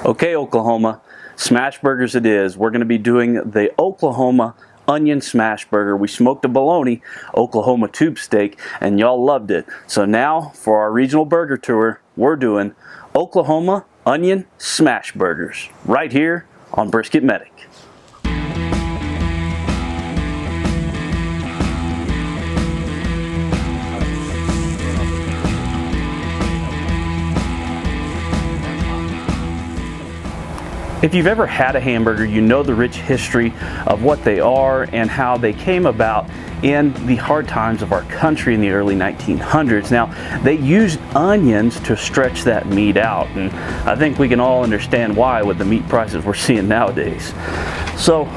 Okay, Oklahoma, smash burgers it is. We're going to be doing the Oklahoma onion smash burger. We smoked a bologna Oklahoma tube steak and y'all loved it. So now for our regional burger tour, we're doing Oklahoma onion smash burgers right here on Brisket Medic. If you've ever had a hamburger, you know the rich history of what they are and how they came about in the hard times of our country in the early 1900s. Now, they used onions to stretch that meat out, and I think we can all understand why with the meat prices we're seeing nowadays. So,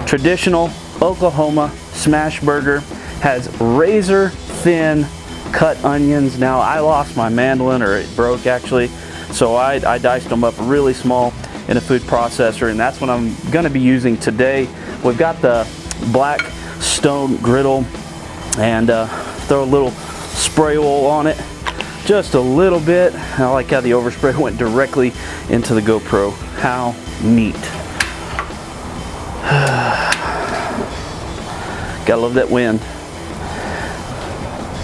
traditional Oklahoma smash burger has razor thin cut onions. Now, I lost my mandolin, or it broke actually, so I diced them up really small in a food processor, and that's what I'm gonna be using today. We've got the Blackstone griddle, and throw a little spray oil on it, just a little bit. I like how the overspray went directly into the GoPro. How neat. Gotta love that wind.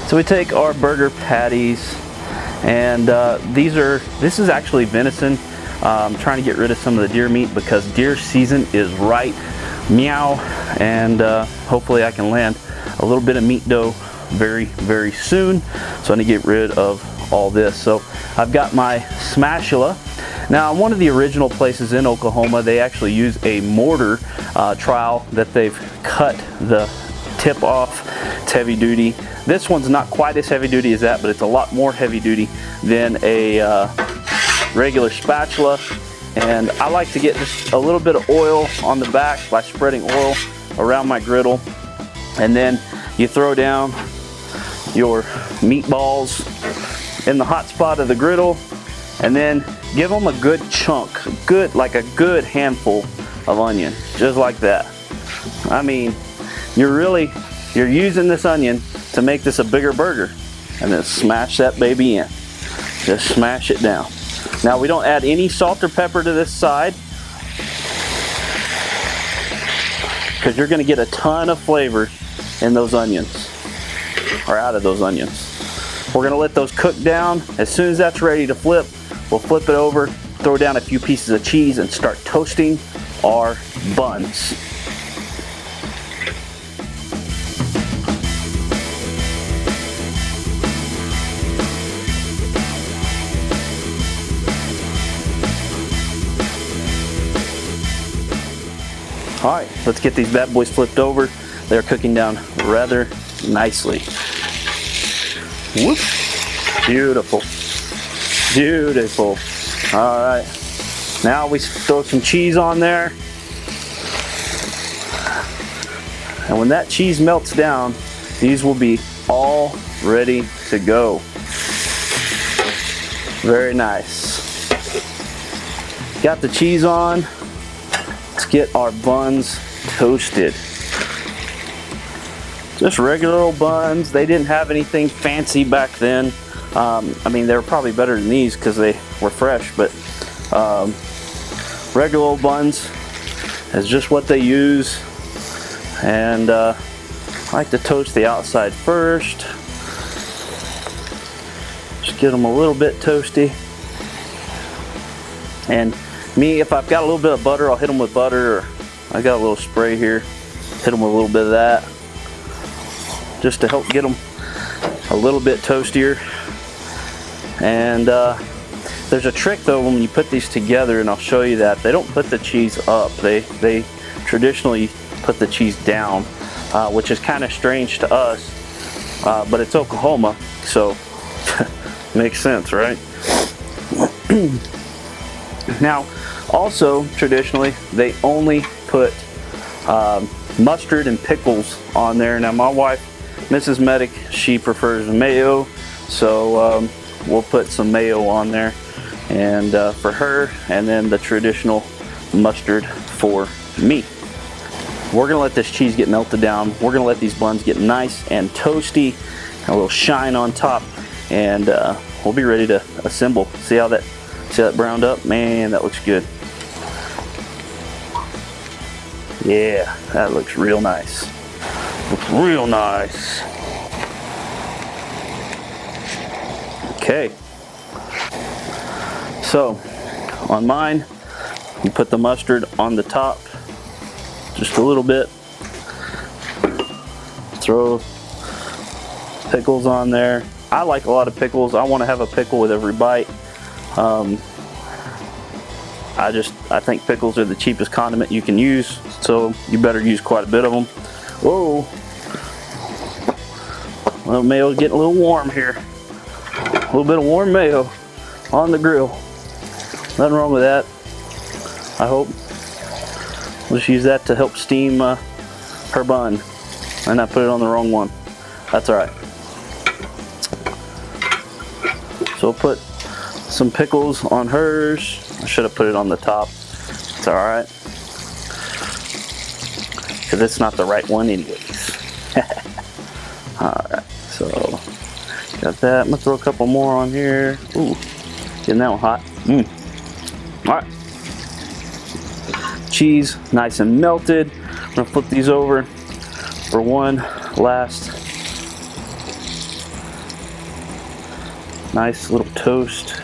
So we take our burger patties, and this is actually venison. I'm trying to get rid of some of the deer meat because deer season is right. Meow. And hopefully I can land a little bit of meat dough very, very soon. So I need to get rid of all this. So I've got my spatula. Now, one of the original places in Oklahoma, they actually use a mortar trowel that they've cut the tip off. It's heavy duty. This one's not quite as heavy duty as that, but it's a lot more heavy duty than a regular spatula. And I like to get just a little bit of oil on the back by spreading oil around my griddle, and then you throw down your meatballs in the hot spot of the griddle, and then give them a good chunk, like a good handful of onion, just like that. I mean, you're using this onion to make this a bigger burger, and then smash that baby in. Just smash it down. Now, we don't add any salt or pepper to this side because you're going to get a ton of flavor in those onions, or out of those onions. We're going to let those cook down. As soon as that's ready to flip, we'll flip it over, throw down a few pieces of cheese, and start toasting our buns. All right, let's get these bad boys flipped over. They're cooking down rather nicely. Whoop. Beautiful. Beautiful. All right, now we throw some cheese on there. And when that cheese melts down, these will be all ready to go. Very nice. Got the cheese on. Let's get our buns toasted. Just regular old buns. They didn't have anything fancy back then. I mean, they were probably better than these because they were fresh, but regular old buns is just what they use. And I like to toast the outside first. Just get them a little bit toasty. And me, if I've got a little bit of butter, I'll hit them with butter, or I got a little spray here, hit them with a little bit of that, just to help get them a little bit toastier. And there's a trick though when you put these together, and I'll show you that. They don't put the cheese up. They traditionally put the cheese down, which is kind of strange to us, but it's Oklahoma, so makes sense, right? Now, also, traditionally, they only put mustard and pickles on there. Now, my wife, Mrs. Medic, she prefers mayo, so we'll put some mayo on there, and for her, and then the traditional mustard for me. We're gonna let this cheese get melted down. We're gonna let these buns get nice and toasty, a little shine on top, and we'll be ready to assemble. See how that See that browned up? Man, that looks good. Yeah, that looks real nice. Looks real nice. Okay. So, on mine, you put the mustard on the top, just a little bit. Throw pickles on there. I like a lot of pickles. I want to have a pickle with every bite. I think pickles are the cheapest condiment you can use, so you better use quite a bit of them. Whoa! Well, mayo's getting a little warm here. A little bit of warm mayo on the grill. Nothing wrong with that, I hope. We'll just use that to help steam her bun. And I put it on the wrong one. That's all right. So we'll put some pickles on hers. I should have put it on the top. It's all right. Because it's not the right one anyways. All right, so got that. I'm gonna throw a couple more on here. Ooh, getting that one hot. All right. Cheese, nice and melted. I'm gonna flip these over for one last nice little toast.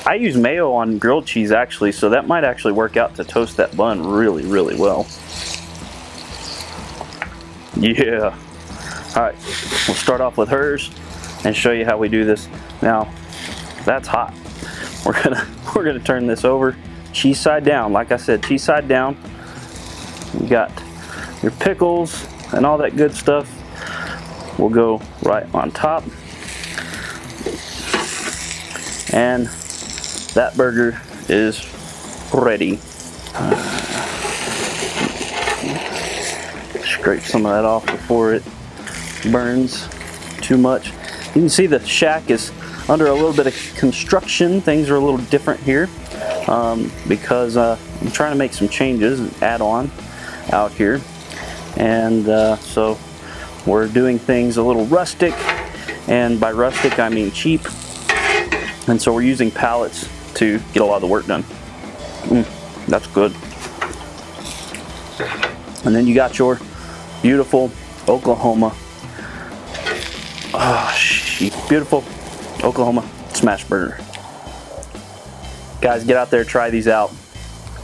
I use mayo on grilled cheese actually, so that might actually work out to toast that bun really, really well. Yeah. All right, we'll start off with hers and show you how we do this. Now, that's hot. We're gonna turn this over, cheese side down. Like I said, cheese side down. You got your pickles and all that good stuff will go right on top. And that burger is ready. Scrape some of that off before it burns too much. You can see the shack is under a little bit of construction. Things are a little different here because I'm trying to make some changes and add on out here. And so we're doing things a little rustic, and by rustic I mean cheap. And so we're using pallets to get a lot of the work done. That's good. And then you got your beautiful Oklahoma, beautiful Oklahoma Smashburger. Guys, get out there, try these out.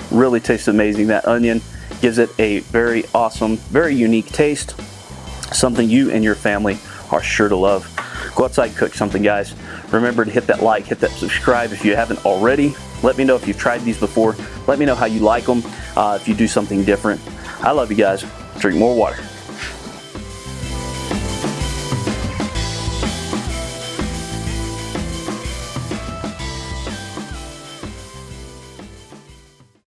Really tastes amazing. That onion gives it a very awesome, very unique taste. Something you and your family are sure to love. Go outside and cook something, guys. Remember to hit that like, hit that subscribe if you haven't already. Let me know if you've tried these before. Let me know how you like them, if you do something different. I love you guys. Drink more water.